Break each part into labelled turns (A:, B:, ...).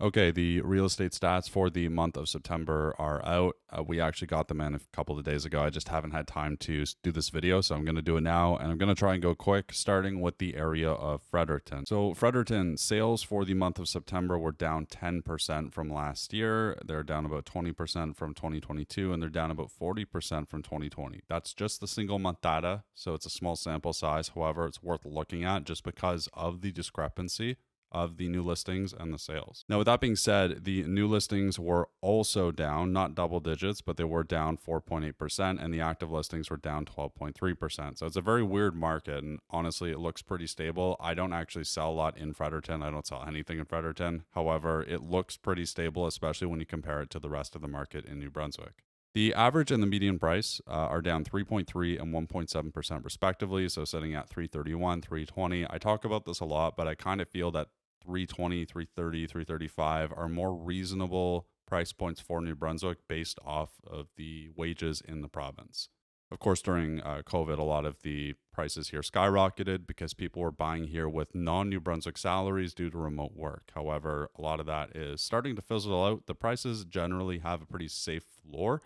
A: Okay, the real estate stats for the month of September are out. We actually got them in a couple of days ago. I just haven't had time to do this video, so I'm going to do it now. And I'm going to try and go quick, starting with the area of Fredericton. So, Fredericton sales for the month of September were down 10% from last year. They're down about 20% from 2022, and they're down about 40% from 2020. That's just the single month data, so it's a small sample size. However, it's worth looking at just because of the discrepancy of the new listings and the sales. Now, with that being said, the new listings were also down, not double digits, but they were down 4.8%, and the active listings were down 12.3%. So it's a very weird market, and honestly, it looks pretty stable. I don't actually sell a lot in Fredericton. I don't sell anything in Fredericton. However, it looks pretty stable, especially when you compare it to the rest of the market in New Brunswick. The average and the median price are down 3.3 and 1.7% respectively, so sitting at 331, 320. I talk about this a lot, but I kind of feel that 320, 330, 335 are more reasonable price points for New Brunswick based off of the wages in the province. Of course, during COVID, a lot of the prices here skyrocketed because people were buying here with non-New Brunswick salaries due to remote work. However, a lot of that is starting to fizzle out. The prices generally have a pretty safe floor,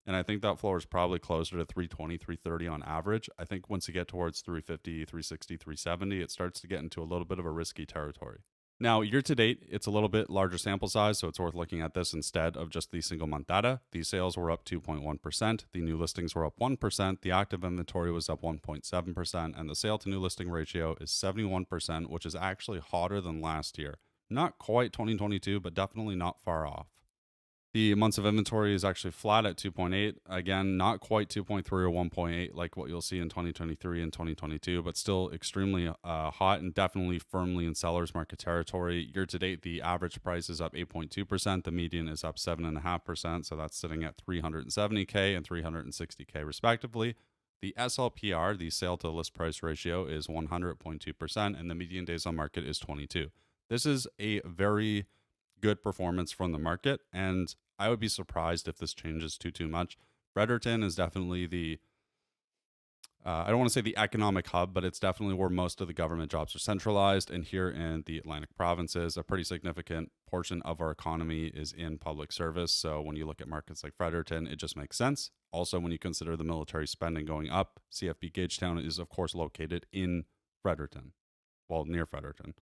A: and I think that floor is probably closer to 320, 330 on average. I think once you get towards 350, 360, 370, it starts to get into a little bit of a risky territory. Now, year to date, it's a little bit larger sample size, so it's worth looking at this instead of just the single month data. The sales were up 2.1%, the new listings were up 1%, the active inventory was up 1.7%, and the sale to new listing ratio is 71%, which is actually hotter than last year. Not quite 2022, but definitely not far off. The months of inventory is actually flat at 2.8. Again, not quite 2.3 or 1.8 like what you'll see in 2023 and 2022, but still extremely hot and definitely firmly in seller's market territory. Year to date, the average price is up 8.2%. The median is up 7.5%. So that's sitting at 370K and 360K respectively. The SLPR, the sale to list price ratio, is 100.2%, and the median days on market is 22. This is a very good performance from the market, and I would be surprised if this changes too much. Fredericton is definitely the, I don't want to say the economic hub, but it's definitely where most of the government jobs are centralized. And here in the Atlantic provinces, a pretty significant portion of our economy is in public service. So when you look at markets like Fredericton, it just makes sense. Also, when you consider the military spending going up, CFB Gagetown is, of course, located in Fredericton, well, near Fredericton.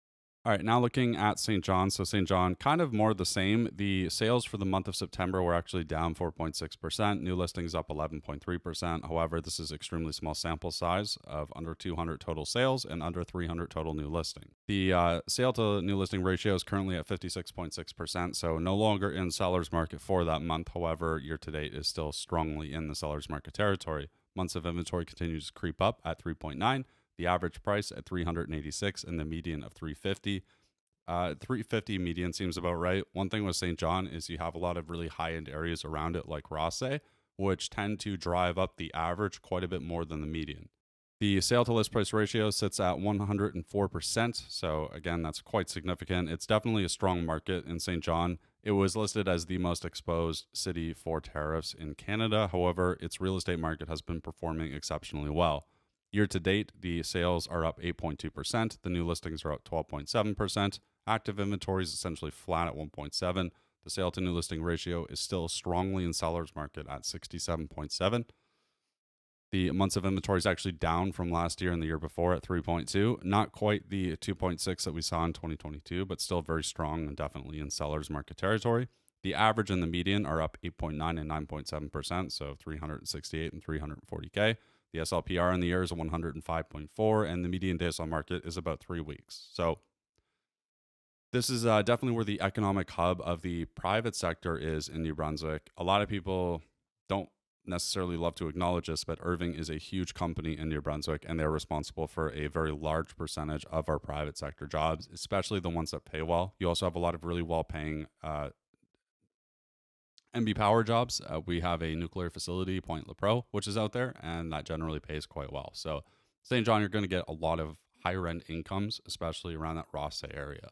A: All right, now looking at St. John. So St. John, kind of more the same. The sales for the month of September were actually down 4.6%. New listings up 11.3%. However, this is extremely small sample size of under 200 total sales and under 300 total new listing. The sale to new listing ratio is currently at 56.6%, so no longer in seller's market for that month. However, year to date is still strongly in the seller's market territory. Months of inventory continues to creep up at 3.9. The average price at 386 and the median of 350. 350 median seems about right. One thing with St. John is you have a lot of really high-end areas around it like Rosse, which tend to drive up the average quite a bit more than the median. The sale to list price ratio sits at 104%. So again, that's quite significant. It's definitely a strong market in St. John. It was listed as the most exposed city for tariffs in Canada. However, its real estate market has been performing exceptionally well. Year to date, the sales are up 8.2%. The new listings are up 12.7%. Active inventory is essentially flat at 1.7. The sale to new listing ratio is still strongly in seller's market at 67.7. The months of inventory is actually down from last year and the year before at 3.2. Not quite the 2.6 that we saw in 2022, but still very strong and definitely in seller's market territory. The average and the median are up 8.9 and 9.7%, so 368 and 340K. The SLPR in the year is 105.4, and the median days on market is about 3 weeks. So this is definitely where the economic hub of the private sector is in New Brunswick. A lot of people don't necessarily love to acknowledge this, but Irving is a huge company in New Brunswick, and they're responsible for a very large percentage of our private sector jobs, especially the ones that pay well. You also have a lot of really well-paying MB Power jobs. We have a nuclear facility, Point LePro, which is out there, and that generally pays quite well. So St. John, you're going to get a lot of higher end incomes, especially around that Rosse area.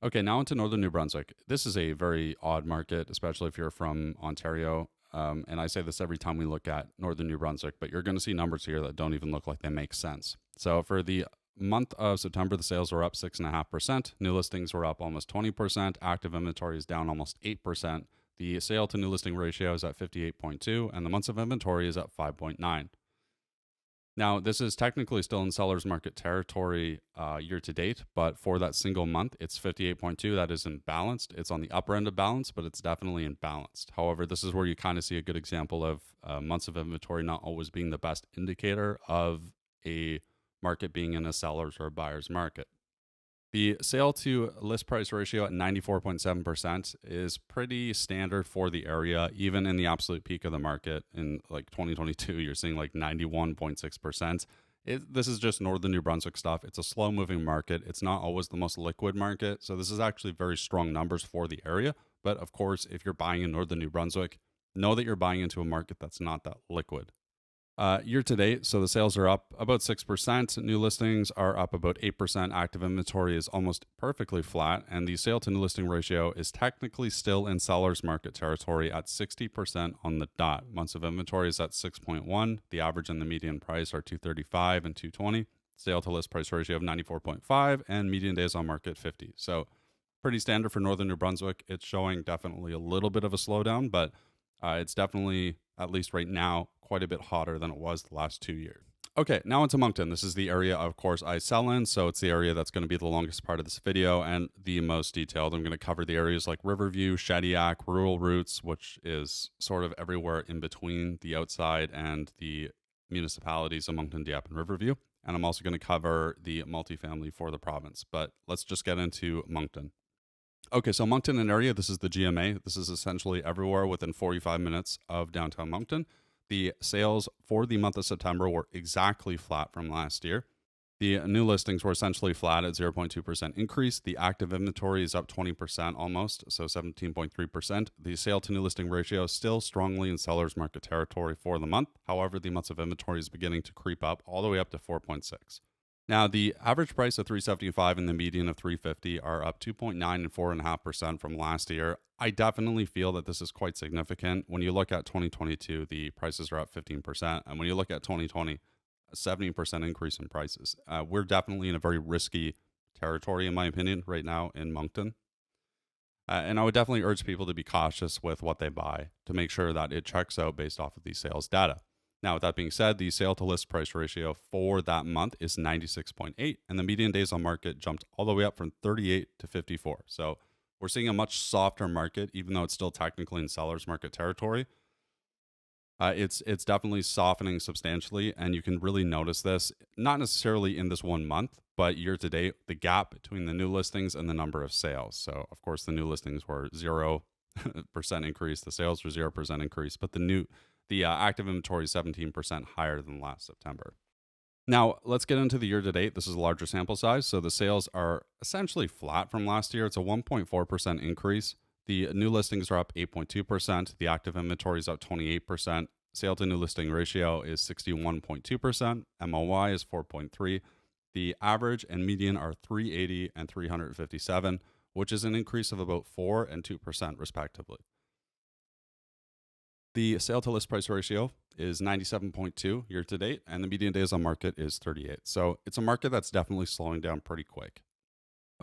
A: Okay, now into Northern New Brunswick. This is a very odd market, especially if you're from Ontario. And I say this every time we look at Northern New Brunswick, but you're going to see numbers here that don't even look like they make sense. So for the month of September, the sales were up 6.5%. New listings were up almost 20%. Active inventory is down almost 8%. The sale to new listing ratio is at 58.2, and the months of inventory is at 5.9. Now, this is technically still in seller's market territory year to date, but for that single month, it's 58.2. That is imbalanced. It's on the upper end of balance, but it's definitely imbalanced. However, this is where you kind of see a good example of months of inventory not always being the best indicator of a market being in a seller's or a buyer's market. The sale to list price ratio at 94.7% is pretty standard for the area. Even in the absolute peak of the market in like 2022, you're seeing like 91.6%. This is just northern New Brunswick stuff. It's a slow moving market. It's not always the most liquid market. So this is actually very strong numbers for the area. But of course, if you're buying in northern New Brunswick, know that you're buying into a market that's not that liquid. Year to date, so the sales are up about 6%. New listings are up about 8%. Active inventory is almost perfectly flat. And the sale to new listing ratio is technically still in seller's market territory at 60% on the dot. Months of inventory is at 6.1. The average and the median price are 235 and 220. Sale to list price ratio of 94.5 and median days on market 50. So pretty standard for northern New Brunswick. It's showing definitely a little bit of a slowdown, but it's definitely, at least right now, quite a bit hotter than it was the last 2 years. Okay, now into Moncton. This is the area, of course, I sell in, so it's the area that's going to be the longest part of this video and the most detailed. I'm going to cover the areas like Riverview, Shediac, Rural Roots, which is sort of everywhere in between the outside and the municipalities of Moncton, Dieppe, and Riverview. And I'm also going to cover the multifamily for the province. But let's just get into Moncton. Okay, so Moncton and area, this is the GMA. This is essentially everywhere within 45 minutes of downtown Moncton. The sales for the month of September were exactly flat from last year. The new listings were essentially flat at 0.2% increase. The active inventory is up 20% almost, so 17.3%. The sale to new listing ratio is still strongly in seller's market territory for the month. However, the months of inventory is beginning to creep up all the way up to 4.6. Now, the average price of $375 and the median of $350 are up 2.9 and 4.5% from last year. I definitely feel that this is quite significant. When you look at 2022, the prices are up 15%. And when you look at 2020, a 70% increase in prices. We're definitely in a very risky territory, in my opinion, right now in Moncton. And I would definitely urge people to be cautious with what they buy to make sure that it checks out based off of the sales data. Now, with that being said, the sale to list price ratio for that month is 96.8, and the median days on market jumped all the way up from 38 to 54. So we're seeing a much softer market, even though it's still technically in seller's market territory. It's definitely softening substantially, and you can really notice this, not necessarily in this 1 month, but year to date, the gap between the new listings and the number of sales. So, of course, the new listings were 0% increase, the sales were 0% increase, but the active inventory is 17% higher than last September. Now, let's get into the year to date. This is a larger sample size, so the sales are essentially flat from last year. It's a 1.4% increase. The new listings are up 8.2%. The active inventory is up 28%. Sale to new listing ratio is 61.2%. MOI is 4.3. The average and median are 380 and 357, which is an increase of about 4 and 2% respectively. The sale to list price ratio is 97.2 year to date, and the median days on market is 38. So it's a market that's definitely slowing down pretty quick.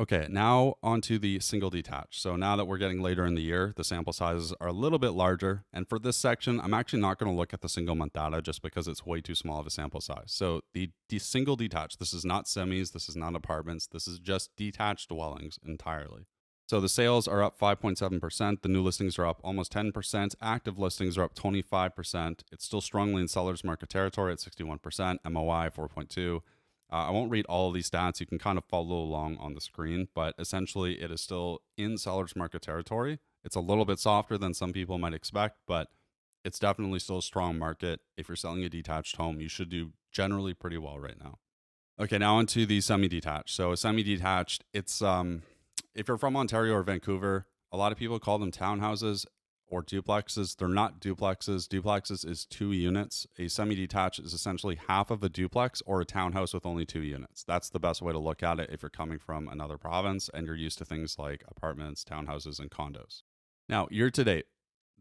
A: Okay, now onto the single detached. So now that we're getting later in the year, the sample sizes are a little bit larger. And for this section, I'm actually not going to look at the single month data just because it's way too small of a sample size. So the single detached, this is not semis, this is not apartments, this is just detached dwellings entirely. So the sales are up 5.7%. The new listings are up almost 10%. Active listings are up 25%. It's still strongly in seller's market territory at 61%. MOI 4.2. I won't read all of these stats. You can kind of follow along on the screen, but essentially it is still in seller's market territory. It's a little bit softer than some people might expect, but it's definitely still a strong market. If you're selling a detached home, you should do generally pretty well right now. Okay, now onto the semi-detached. So a semi-detached, it's if you're from Ontario or Vancouver, a lot of people call them townhouses or duplexes. They're not duplexes. Duplexes is 2 units. A semi-detached is essentially half of a duplex or a townhouse with only 2 units. That's the best way to look at it if you're coming from another province and you're used to things like apartments, townhouses, and condos. Now, year to date,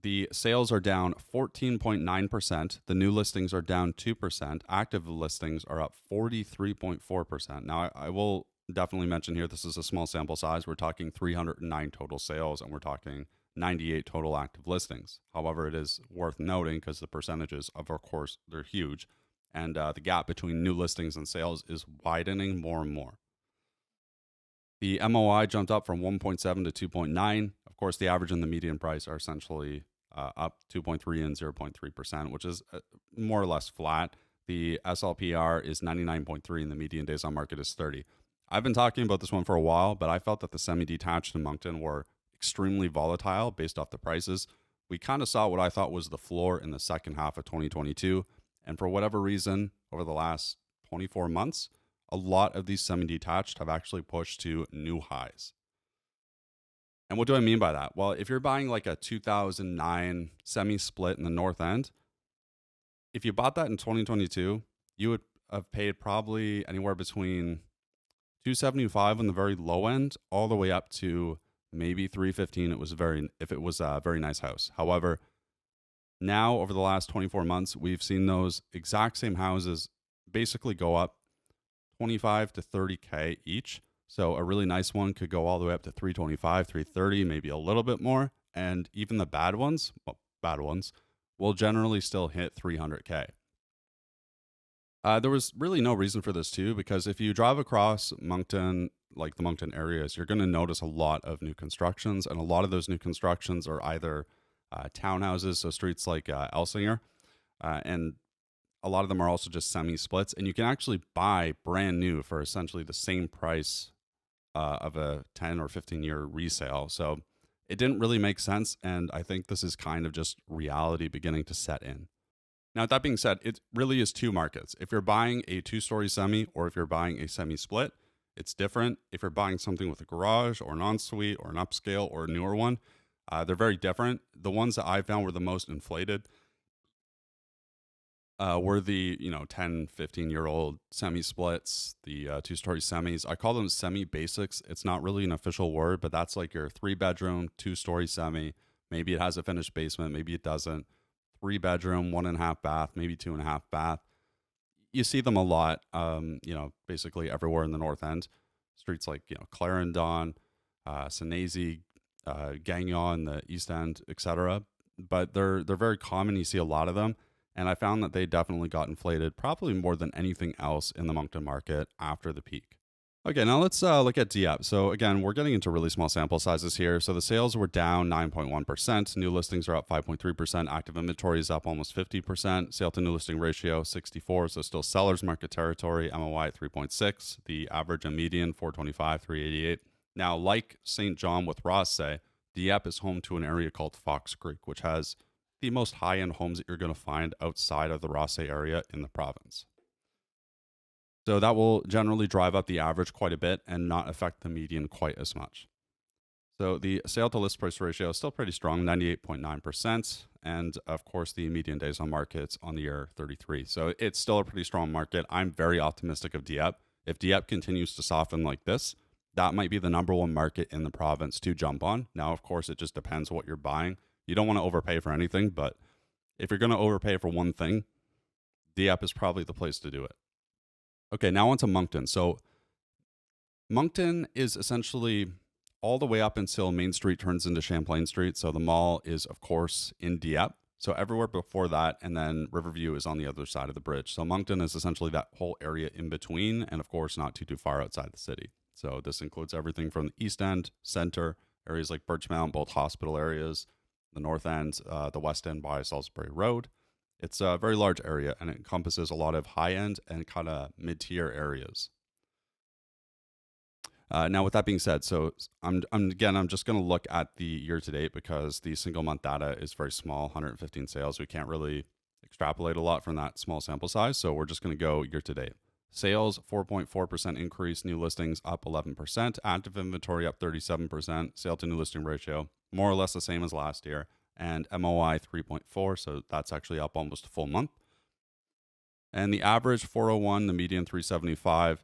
A: The sales are down 14.9%. The new listings are down 2%. Active listings are up 43.4%. Now, I will definitely mention here this is a small sample size. We're talking 309 total sales and we're talking 98 total active listings. However, it is worth noting because the percentages, of course, they're huge. And the gap between new listings and sales is widening more and more. The MOI jumped up from 1.7 to 2.9. Of course, the average and the median price are essentially up 2.3 and 0.3%, which is more or less flat. The SLPR is 99.3 and the median days on market is 30. I've been talking about this one for a while, but I felt that the semi-detached in Moncton were extremely volatile based off the prices. We kind of saw what I thought was the floor in the second half of 2022. And for whatever reason, over the last 24 months, a lot of these semi-detached have actually pushed to new highs. And what do I mean by that? Well, if you're buying like a 2009 semi-split in the North End, if you bought that in 2022, you would have paid probably anywhere between $275 on the very low end, all the way up to maybe $315. If it was a very nice house. However, now over the last 24 months, we've seen those exact same houses basically go up 25 to 30K each. So a really nice one could go all the way up to 325, 330, maybe a little bit more. And even the bad ones will generally still hit 300K. There was really no reason for this too, because if you drive across Moncton, like the Moncton areas, you're going to notice a lot of new constructions. And a lot of those new constructions are either townhouses, so streets like Elsinger, and a lot of them are also just semi-splits. And you can actually buy brand new for essentially the same price of a 10 or 15-year resale. So it didn't really make sense. And I think this is kind of just reality beginning to set in. Now, with that being said, it really is two markets. If you're buying a 2-story semi or if you're buying a semi-split, it's different. If you're buying something with a garage or an ensuite or an upscale or a newer one, they're very different. The ones that I found were the most inflated were the 10, 15-year-old semi-splits, the 2-story semis. I call them semi-basics. It's not really an official word, but that's like your 3-bedroom, 2-story semi. Maybe it has a finished basement, maybe it doesn't. 3-bedroom, 1.5 bath, maybe 2.5 bath. You see them a lot, basically everywhere in the North End. Streets like, Clarendon, Senezi, Gagnon, the East End, etc. But they're very common. You see a lot of them. And I found that they definitely got inflated, probably more than anything else in the Moncton market after the peak. Okay, now let's look at Dieppe. So again, we're getting into really small sample sizes here. So the sales were down 9.1%. New listings are up 5.3%. Active inventory is up almost 50%. Sale to new listing ratio 64. So still seller's market territory. MOI at 3.6. The average and median 425, 388. Now, like St. John with Rothsay, Dieppe is home to an area called Fox Creek, which has the most high-end homes that you're going to find outside of the Rothsay area in the province. So that will generally drive up the average quite a bit and not affect the median quite as much. So the sale to list price ratio is still pretty strong, 98.9%. And of course, the median days on market's on the year 33. So it's still a pretty strong market. I'm very optimistic of Dieppe. If Dieppe continues to soften like this, that might be the number one market in the province to jump on. Now, of course, it just depends what you're buying. You don't want to overpay for anything, but if you're going to overpay for one thing, Dieppe is probably the place to do it. Okay, now on to Moncton. So Moncton is essentially all the way up until Main Street turns into Champlain Street. So the mall is, of course, in Dieppe. So everywhere before that, and then Riverview is on the other side of the bridge. So Moncton is essentially that whole area in between, and of course, not too far outside the city. So this includes everything from the East End, Center, areas like Birchmount, both hospital areas, the North End, the West End by Salisbury Road. It's a very large area, and it encompasses a lot of high-end and kind of mid-tier areas. Now, with that being said, so I'm just going to look at the year-to-date because the single-month data is very small, 115 sales. We can't really extrapolate a lot from that small sample size, so we're just going to go year-to-date. Sales, 4.4% increase. New listings up 11%. Active inventory up 37%. Sale to new listing ratio, more or less the same as last year. And MOI 3.4, so that's actually up almost a full month. And the average 401, the median 375,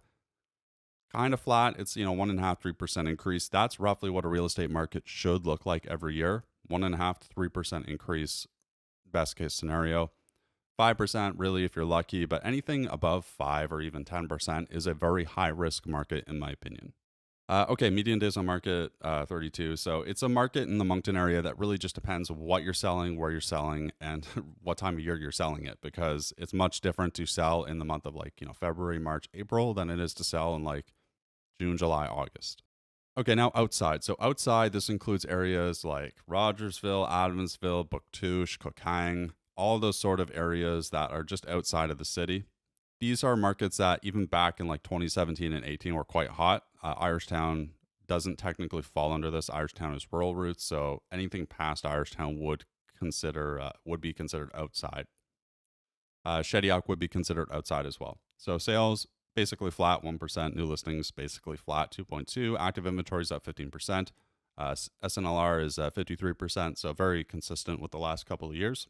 A: kind of flat. It's 1.5%, 3% increase. That's roughly what a real estate market should look like every year. 1.5 to 3% increase, best case scenario. 5% really if you're lucky, but anything above 5 or even 10% is a very high risk market in my opinion. Okay, median days on market, 32. So it's a market in the Moncton area that really just depends what you're selling, where you're selling, and what time of year you're selling it, because it's much different to sell in the month of like, February, March, April than it is to sell in like June, July, August. Okay, now outside. So outside, this includes areas like Rogersville, Adamsville, Bouctouche, Cookang, all those sort of areas that are just outside of the city. These are markets that even back in like 2017 and 18 were quite hot. Irishtown doesn't technically fall under this. Irishtown is rural routes, so anything past Irishtown would be considered outside. Shediac would be considered outside as well. So sales basically flat, 1%. New listings basically flat, 2.2. Active inventory is up 15%. SNLR is 53%, so very consistent with the last couple of years.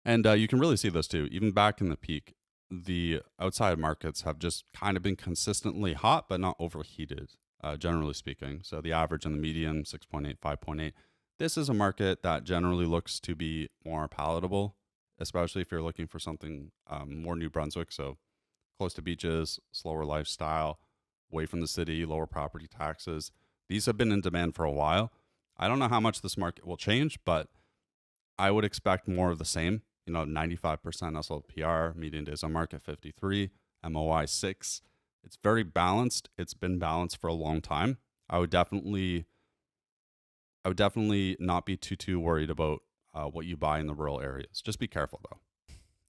A: And you can really see this too. Even back in the peak, the outside markets have just kind of been consistently hot, but not overheated, generally speaking. So the average and the median, 6.8, 5.8. This is a market that generally looks to be more palatable, especially if you're looking for something more New Brunswick. So close to beaches, slower lifestyle, away from the city, lower property taxes. These have been in demand for a while. I don't know how much this market will change, but I would expect more of the same. 95% SLPR, median days on market 53, MOI 6. It's very balanced. It's been balanced for a long time. I would definitely not be too worried about what you buy in the rural areas. Just be careful though.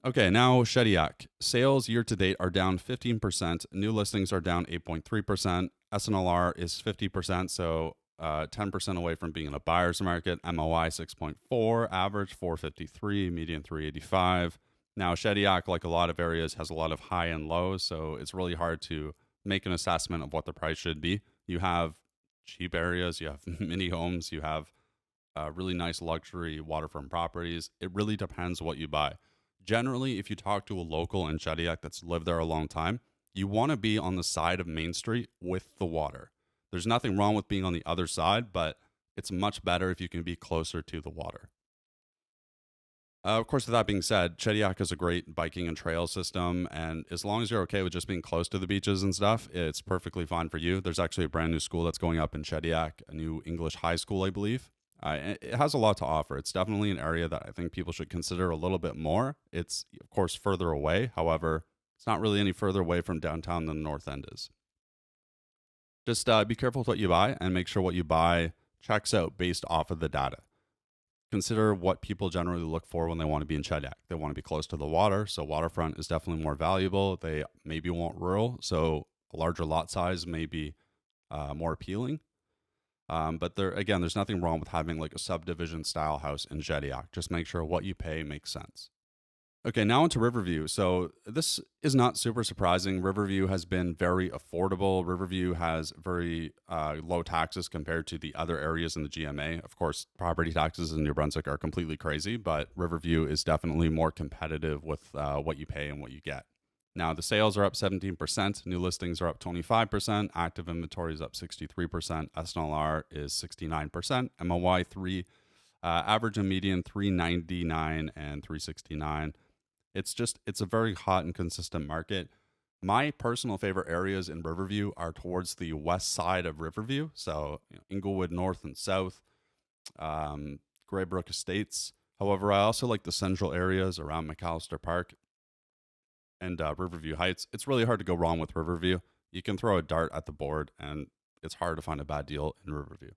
A: Okay, now Shediac. Sales year to date are down 15%. New listings are down 8.3%. SNLR is 50%, so 10% away from being in a buyer's market. MOI 6.4, average 453, median 385. Now, Shediac, like a lot of areas, has a lot of high and lows, so it's really hard to make an assessment of what the price should be. You have cheap areas, you have mini homes, you have really nice luxury waterfront properties. It really depends what you buy. Generally, if you talk to a local in Shediac that's lived there a long time, you want to be on the side of Main Street with the water. There's nothing wrong with being on the other side, but it's much better if you can be closer to the water. Of course, with that being said, Shediac is a great biking and trail system, and as long as you're okay with just being close to the beaches and stuff, it's perfectly fine for you. There's actually a brand new school that's going up in Shediac, a new English high school, I believe. It has a lot to offer. It's definitely an area that I think people should consider a little bit more. It's, of course, further away. However, it's not really any further away from downtown than the North End is. Just be careful with what you buy and make sure what you buy checks out based off of the data. Consider what people generally look for when they want to be in Shediac. They want to be close to the water, so waterfront is definitely more valuable. They maybe want rural, so a larger lot size may be more appealing. But there's nothing wrong with having like a subdivision style house in Shediac. Just make sure what you pay makes sense. Okay, now into Riverview. So this is not super surprising. Riverview has been very affordable. Riverview has very low taxes compared to the other areas in the GMA. Of course, property taxes in New Brunswick are completely crazy, but Riverview is definitely more competitive with what you pay and what you get. Now, the sales are up 17%. New listings are up 25%. Active inventory is up 63%. SNLR is 69%. MOI 3, average and median 399 and 369. It's a very hot and consistent market. My personal favorite areas in Riverview are towards the west side of Riverview. So Inglewood North and South, Greybrook Estates. However, I also like the central areas around McAllister Park and Riverview Heights. It's really hard to go wrong with Riverview. You can throw a dart at the board and it's hard to find a bad deal in Riverview.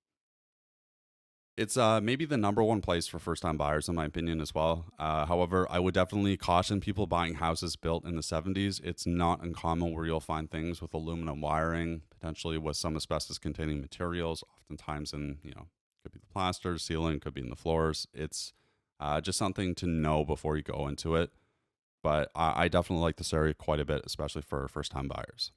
A: It's maybe the number one place for first-time buyers, in my opinion, as well. However, I would definitely caution people buying houses built in the 70s. It's not uncommon where you'll find things with aluminum wiring, potentially with some asbestos-containing materials, oftentimes in, could be the plaster, ceiling, could be in the floors. It's just something to know before you go into it. But I definitely like this area quite a bit, especially for first-time buyers.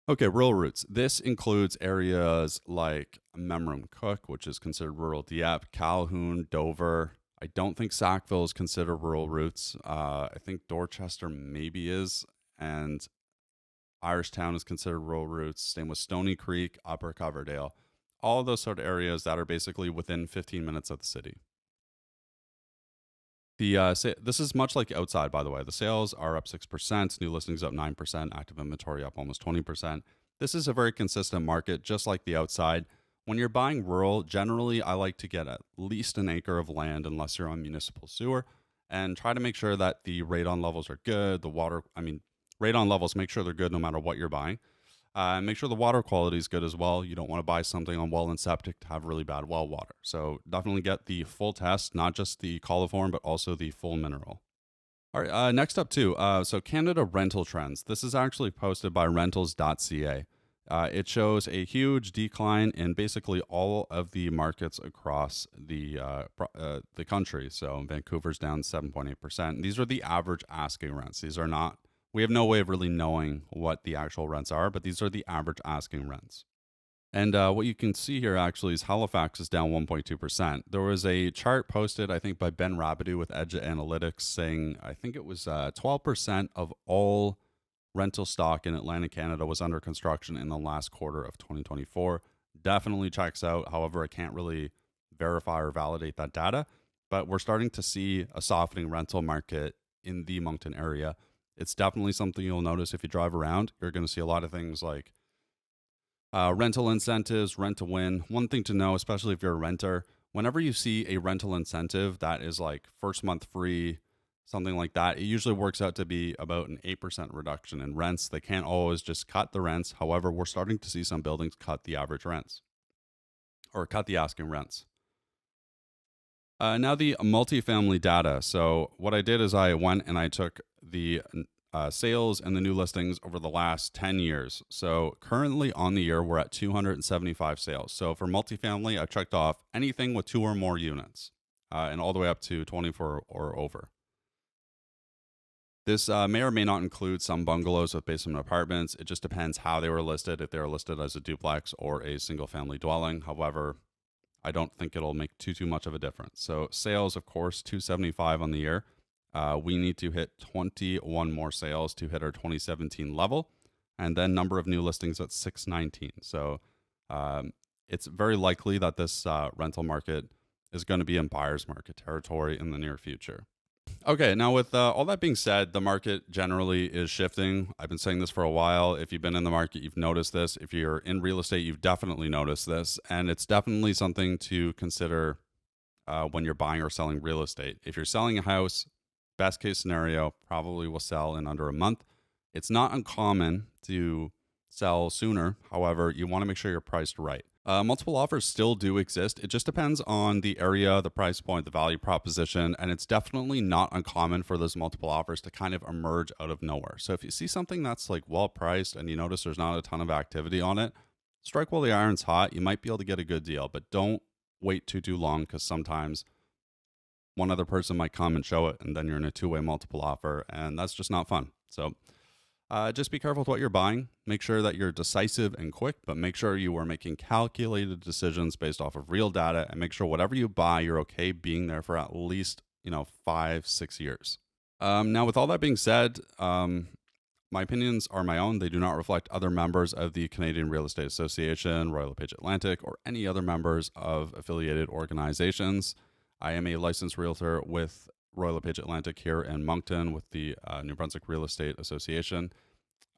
A: Okay, rural routes. This includes areas like Memram Cook, which is considered rural. Dieppe, Calhoun, Dover. I don't think Sackville is considered rural routes. I think Dorchester maybe is, and Irishtown is considered rural routes. Same with Stony Creek, Upper Coverdale. all of those sort of areas that are basically within 15 minutes of the city. This is much like outside, by the way. The sales are up 6%, new listings up 9%, active inventory up almost 20%. This is a very consistent market, just like the outside. When you're buying rural, generally I like to get at least an acre of land unless you're on municipal sewer, and try to make sure that the radon levels are good. Radon levels, make sure they're good no matter what you're buying. Make sure the water quality is good as well. You don't want to buy something on well and septic to have really bad well water. So definitely get the full test, not just the coliform, but also the full mineral. All right, next up too. So Canada rental trends. This is actually posted by rentals.ca. It shows a huge decline in basically all of the markets across the country. So Vancouver's down 7.8%. These are the average asking rents. These are not. We have no way of really knowing what the actual rents are, but these are the average asking rents. And what you can see here actually is Halifax is down 1.2%. There was a chart posted, I think, by Ben Rabideau with Edge Analytics saying, I think it was 12% of all rental stock in Atlantic Canada was under construction in the last quarter of 2024. Definitely checks out. However, I can't really verify or validate that data, but we're starting to see a softening rental market in the Moncton area. It's definitely something you'll notice if you drive around. You're going to see a lot of things like rental incentives, rent to win. One thing to know, especially if you're a renter, whenever you see a rental incentive that is like first month free, something like that, it usually works out to be about an 8% reduction in rents. They can't always just cut the rents. However, we're starting to see some buildings cut the average rents or cut the asking rents. Now the multifamily data. So what I did is I went and I took the sales and the new listings over the last 10 years. So currently on the year, we're at 275 sales. So for multifamily, I checked off anything with 2 or more units and all the way up to 24 or over. This may or may not include some bungalows with basement apartments. It just depends how they were listed, if they were listed as a duplex or a single family dwelling. However, I don't think it'll make too much of a difference. So sales, of course, 275 on the year. We need to hit 21 more sales to hit our 2017 level, and then number of new listings at 619. So it's very likely that this rental market is going to be in buyer's market territory in the near future. Okay, now with all that being said, the market generally is shifting. I've been saying this for a while. If you've been in the market, you've noticed this. If you're in real estate, you've definitely noticed this. And it's definitely something to consider when you're buying or selling real estate. If you're selling a house, best case scenario, probably will sell in under a month. It's not uncommon to sell sooner. However, you want to make sure you're priced right. Multiple offers still do exist. It just depends on the area, the price point, the value proposition, and it's definitely not uncommon for those multiple offers to kind of emerge out of nowhere. So if you see something that's like well priced and you notice there's not a ton of activity on it, strike while the iron's hot. You might be able to get a good deal, but don't wait too long, because sometimes one other person might come and show it, and then you're in a two-way multiple offer, and that's just not fun. So just be careful with what you're buying. Make sure that you're decisive and quick, but make sure you are making calculated decisions based off of real data, and make sure whatever you buy, you're okay being there for at least 5-6 years. Now, with all that being said, my opinions are my own. They do not reflect other members of the Canadian Real Estate Association, Royal LePage Atlantic, or any other members of affiliated organizations. I am a licensed realtor with Royal LePage Atlantic here in Moncton with the New Brunswick Real Estate Association.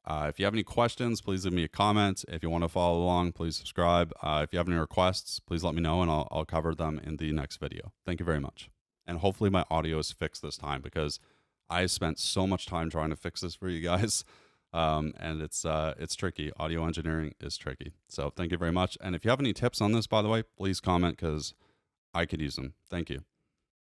A: If you have any questions, please leave me a comment. If you want to follow along, please subscribe. If you have any requests, please let me know, and I'll cover them in the next video. Thank you very much. And hopefully my audio is fixed this time, because I spent so much time trying to fix this for you guys. And it's tricky. Audio engineering is tricky. So thank you very much. And if you have any tips on this, by the way, please comment, because I could use them. Thank you.